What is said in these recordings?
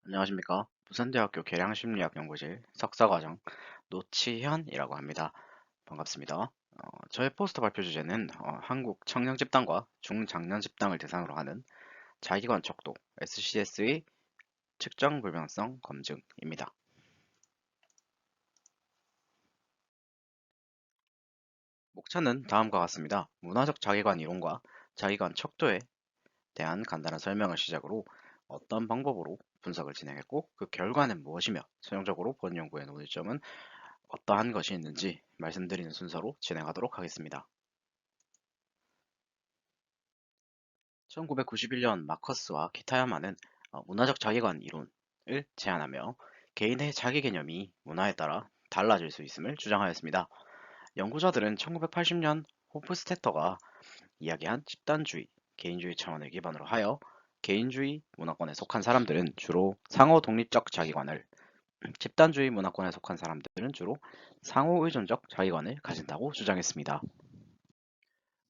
안녕하십니까. 부산대학교 계량심리학 연구실 석사과정 노치현이라고 합니다. 반갑습니다. 저의 포스터 발표 주제는 한국 청년 집단과 중장년 집단을 대상으로 하는 자기관 척도 SCS의 측정 불변성 검증입니다. 목차는 다음과 같습니다. 문화적 자기관 이론과 자기관 척도에 대한 간단한 설명을 시작으로 어떤 방법으로 분석을 진행했고 그 결과는 무엇이며 최종적으로 본 연구의 논의점은 어떠한 것이 있는지 말씀드리는 순서로 진행하도록 하겠습니다. 1991년 마커스와 키타야마는 문화적 자기관 이론을 제안하며 개인의 자기 개념이 문화에 따라 달라질 수 있음을 주장하였습니다. 연구자들은 1980년 호프스테터가 이야기한 집단주의, 개인주의 차원을 기반으로 하여 개인주의 문화권에 속한 사람들은 주로 상호 독립적 자기관을, 집단주의 문화권에 속한 사람들은 주로 상호 의존적 자기관을 가진다고 주장했습니다.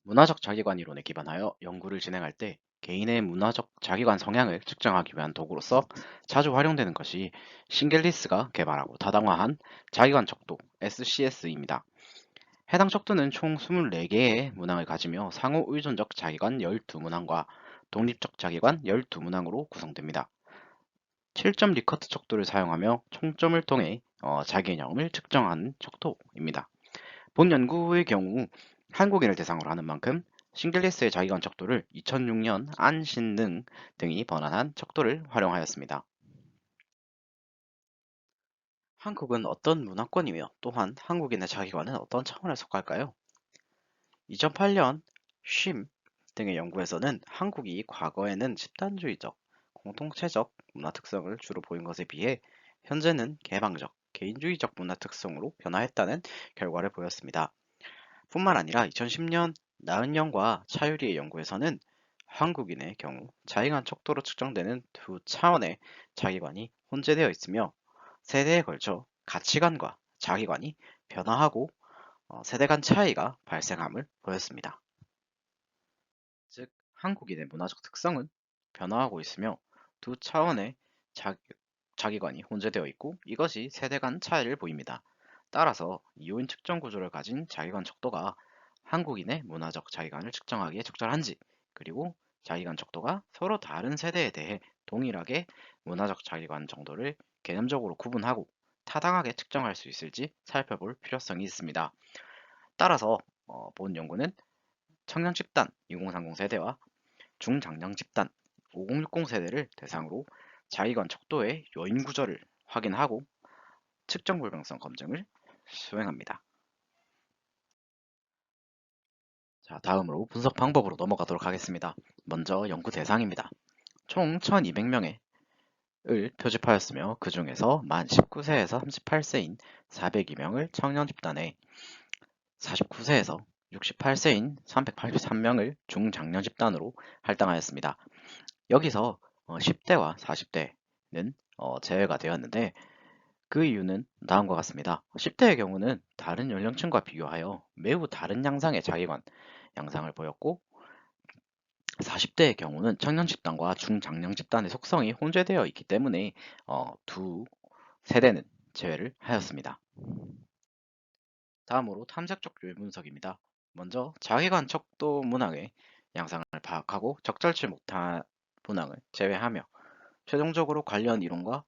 문화적 자기관 이론에 기반하여 연구를 진행할 때 개인의 문화적 자기관 성향을 측정하기 위한 도구로서 자주 활용되는 것이 싱겔리스가 개발하고 다당화한 자기관 척도 SCS입니다. 해당 척도는 총 24개의 문항을 가지며 상호 의존적 자기관 12문항과 독립적 자기관 12문항으로 구성됩니다. 7점 리커트 척도를 사용하며 총점을 통해 자기 개념을 측정하는 척도입니다. 본 연구의 경우 한국인을 대상으로 하는 만큼 싱글리스의 자기관 척도를 2006년 안신능 등이 번안한 척도를 활용하였습니다. 한국은 어떤 문화권이며 또한 한국인의 자기관은 어떤 차원에 속할까요? 2008년 쉼 등의 연구에서는 한국이 과거에는 집단주의적, 공동체적 문화 특성을 주로 보인 것에 비해 현재는 개방적, 개인주의적 문화 특성으로 변화했다는 결과를 보였습니다. 뿐만 아니라 2010년 나은영과 차유리의 연구에서는 한국인의 경우 자기관 척도로 측정되는 두 차원의 자기관이 혼재되어 있으며 세대에 걸쳐 가치관과 자기관이 변화하고 세대 간 차이가 발생함을 보였습니다. 즉, 한국인의 문화적 특성은 변화하고 있으며 두 차원의 자기관이 혼재되어 있고 이것이 세대 간 차이를 보입니다. 따라서 이오인 측정 구조를 가진 자기관 척도가 한국인의 문화적 자기관을 측정하기에 적절한지, 그리고 자기관 척도가 서로 다른 세대에 대해 동일하게 문화적 자기관 정도를 개념적으로 구분하고 타당하게 측정할 수 있을지 살펴볼 필요성이 있습니다. 따라서 본 연구는 청년 집단 2030 세대와 중장년 집단 5060 세대를 대상으로 자기관 척도의 요인 구조를 확인하고 측정 불명성 검증을 수행합니다. 자, 다음으로 분석 방법으로 넘어가도록 하겠습니다. 먼저 연구 대상입니다. 총 1200명을 표집하였으며 그 중에서 만 19세에서 38세인 402명을 청년 집단에 49세에서 68세인 383명을 중장년 집단으로 할당하였습니다. 여기서 10대와 40대는 제외가 되었는데 그 이유는 다음과 같습니다. 10대의 경우는 다른 연령층과 비교하여 매우 다른 양상의 자기관 양상을 보였고 40대의 경우는 청년 집단과 중장년 집단의 속성이 혼재되어 있기 때문에 두 세대는 제외를 하였습니다. 다음으로 탐색적 요인 분석입니다. 먼저 자기관 척도 문항의 양상을 파악하고 적절치 못한 문항을 제외하며 최종적으로 관련 이론과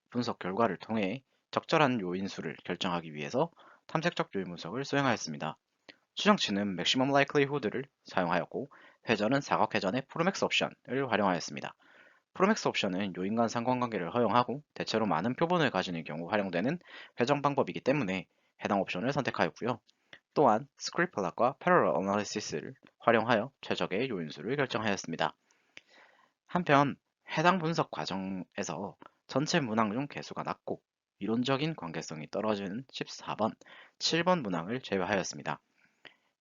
분석 결과를 통해 적절한 요인수를 결정하기 위해서 탐색적 요인 분석을 수행하였습니다. 추정치는 maximum likelihood를 사용하였고 회전은 사각회전의 프로맥스 옵션을 활용하였습니다. 프로맥스 옵션은 요인 간 상관관계를 허용하고 대체로 많은 표본을 가지는 경우 활용되는 회전 방법이기 때문에 해당 옵션을 선택하였고요. 또한 스크립 플롯과 패러럴 어널리시스를 활용하여 최적의 요인수를 결정하였습니다. 한편 해당 분석 과정에서 전체 문항 중 개수가 낮고 이론적인 관계성이 떨어지는 14번, 7번 문항을 제외하였습니다.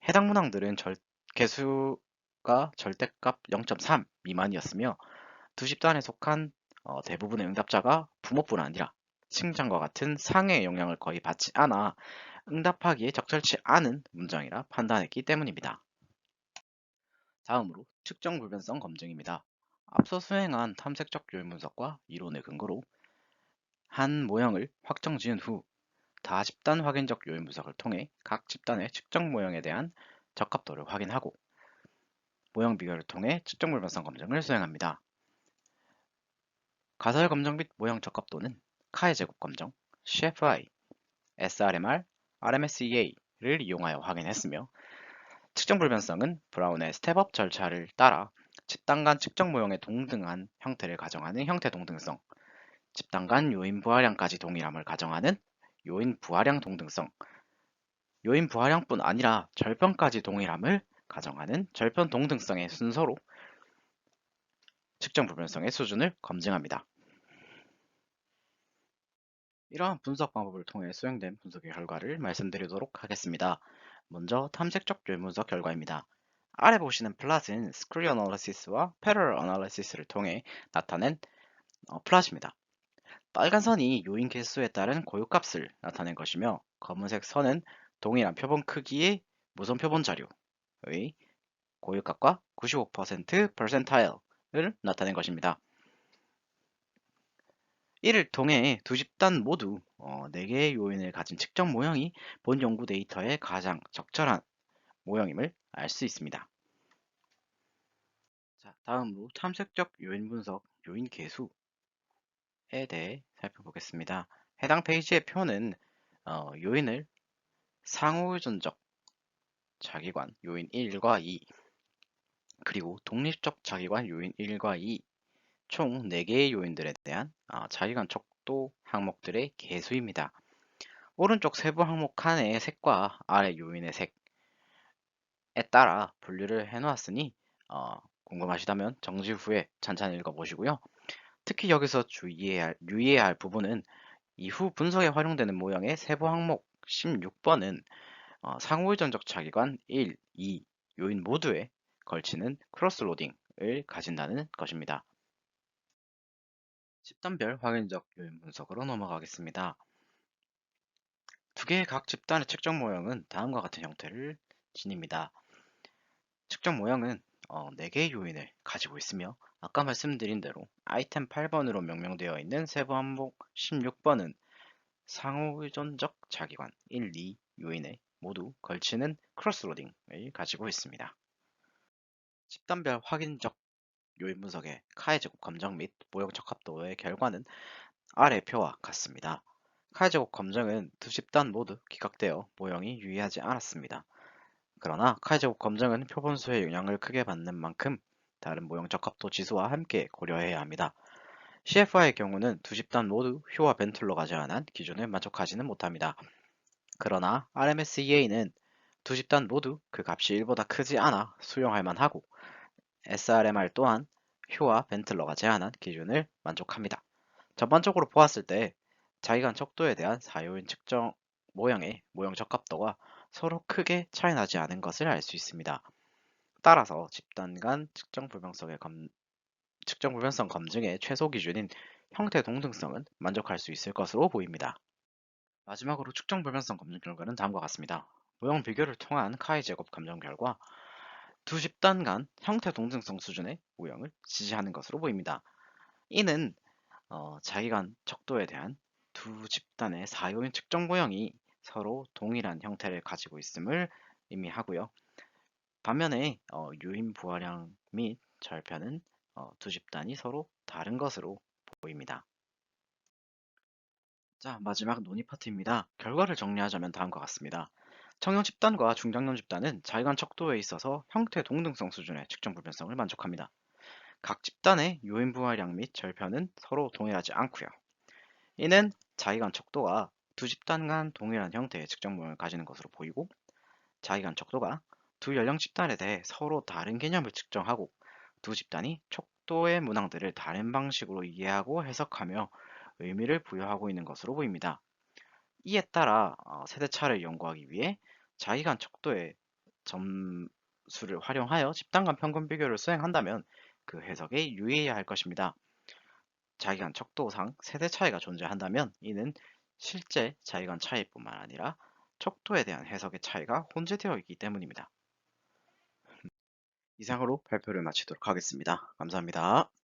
해당 문항들은 개수가 절대값 0.3 미만이었으며 두 집단에 속한 대부분의 응답자가 부모뿐 아니라 친장과 같은 상해의 영향을 거의 받지 않아 응답하기에 적절치 않은 문장이라 판단했기 때문입니다. 다음으로 측정 불변성 검증입니다. 앞서 수행한 탐색적 요인 분석과 이론을 근거로 한 모형을 확정 지은 후 다집단 확인적 요인 분석을 통해 각 집단의 측정 모형에 대한 적합도를 확인하고 모형 비교를 통해 측정 불변성 검증을 수행합니다. 가설 검정 및 모형 적합도는 카의 제곱 검정, CFI, SRMR, RMSEA를 이용하여 확인했으며 측정 불변성은 브라운의 스텝업 절차를 따라 집단 간 측정 모형의 동등한 형태를 가정하는 형태 동등성, 집단 간 요인 부하량까지 동일함을 가정하는 요인 부하량 동등성, 요인 부하량뿐 아니라 절편까지 동일함을 가정하는 절편 동등성의 순서로 측정 불변성의 수준을 검증합니다. 이러한 분석 방법을 통해 수행된 분석의 결과를 말씀드리도록 하겠습니다. 먼저 탐색적 요인 분석 결과입니다. 아래 보시는 플랫은 스크류 어널리시스와 패러럴 어널리시스를 통해 나타낸 플랫입니다. 빨간 선이 요인 개수에 따른 고유값을 나타낸 것이며 검은색 선은 동일한 표본 크기의 무선 표본 자료의 고유값과 95% percentile을 나타낸 것입니다. 이를 통해 두 집단 모두 4개의 요인을 가진 측정 모형이 본 연구 데이터에 가장 적절한 모형임을 알 수 있습니다. 자, 다음으로 탐색적 요인 분석, 요인 계수에 대해 살펴보겠습니다. 해당 페이지의 표는 요인을 상호유전적 자기관 요인 1과 2 그리고 독립적 자기관 요인 1과 2 총 4개의 요인들에 대한 자기관 척도 항목들의 계수입니다. 오른쪽 세부 항목 칸의 색과 아래 요인의 색에 따라 분류를 해놓았으니 궁금하시다면 정지 후에 찬찬히 읽어보시고요. 특히 여기서 유의해야 할 부분은 이후 분석에 활용되는 모형의 세부 항목 16번은 상호유전적 자기관 1, 2 요인 모두에 걸치는 크로스로딩을 가진다는 것입니다. 집단별 확인적 요인 분석으로 넘어가겠습니다. 두 개의 각 집단의 측정 모형은 다음과 같은 형태를 지닙니다. 측정 모형은 4개의 요인을 가지고 있으며 아까 말씀드린 대로 아이템 8번으로 명명되어 있는 세부 항목 16번은 상호유전적 자기관 1, 2 요인에 모두 걸치는 크로스로딩을 가지고 있습니다. 집단별 확인적 요인 분석의 카의 제곱 검정 및 모형 적합도의 결과는 아래 표와 같습니다. 카의 제곱 검정은 두 집단 모두 기각되어 모형이 유의하지 않았습니다. 그러나 카의 제곱 검정은 표본수의 영향을 크게 받는 만큼 다른 모형 적합도 지수와 함께 고려해야 합니다. CFI의 경우는 두 집단 모두 휴와 벤틀러가 제한한 기준을 만족하지는 못합니다. 그러나 RMSEA는 두 집단 모두 그 값이 1보다 크지 않아 수용할 만하고 SRMR 또한 휴와 벤틀러가 제한한 기준을 만족합니다. 전반적으로 보았을 때 자기관 척도에 대한 사요인 측정 모형의 모형 적합도가 서로 크게 차이 나지 않은 것을 알 수 있습니다. 따라서 집단 간 측정 불변성 검증의 최소 기준인 형태 동등성은 만족할 수 있을 것으로 보입니다. 마지막으로 측정 불변성 검증 결과는 다음과 같습니다. 모형 비교를 통한 카이 제곱 검증 결과 두 집단 간 형태 동등성 수준의 모형을 지지하는 것으로 보입니다. 이는 자기관 척도에 대한 두 집단의 사요인 측정 모형이 서로 동일한 형태를 가지고 있음을 의미하고요. 반면에 요인 부하량 및 절편은 두 집단이 서로 다른 것으로 보입니다. 자, 마지막 논의 파트입니다. 결과를 정리하자면 다음과 같습니다. 청형 집단과 중장년 집단은 자기관 척도에 있어서 형태 동등성 수준의 측정 불변성을 만족합니다. 각 집단의 요인 부하량 및 절편은 서로 동일하지 않고요. 이는 자기관 척도가 두 집단 간 동일한 형태의 측정 모형을 가지는 것으로 보이고 자기관 척도가 두 연령 집단에 대해 서로 다른 개념을 측정하고 두 집단이 척도의 문항들을 다른 방식으로 이해하고 해석하며 의미를 부여하고 있는 것으로 보입니다. 이에 따라 세대차를 연구하기 위해 자기관 척도의 점수를 활용하여 집단 간 평균 비교를 수행한다면 그 해석에 유의해야 할 것입니다. 자기관 척도상 세대 차이가 존재한다면 이는 실제 자기관 차이뿐만 아니라 척도에 대한 해석의 차이가 혼재되어 있기 때문입니다. 이상으로 발표를 마치도록 하겠습니다. 감사합니다.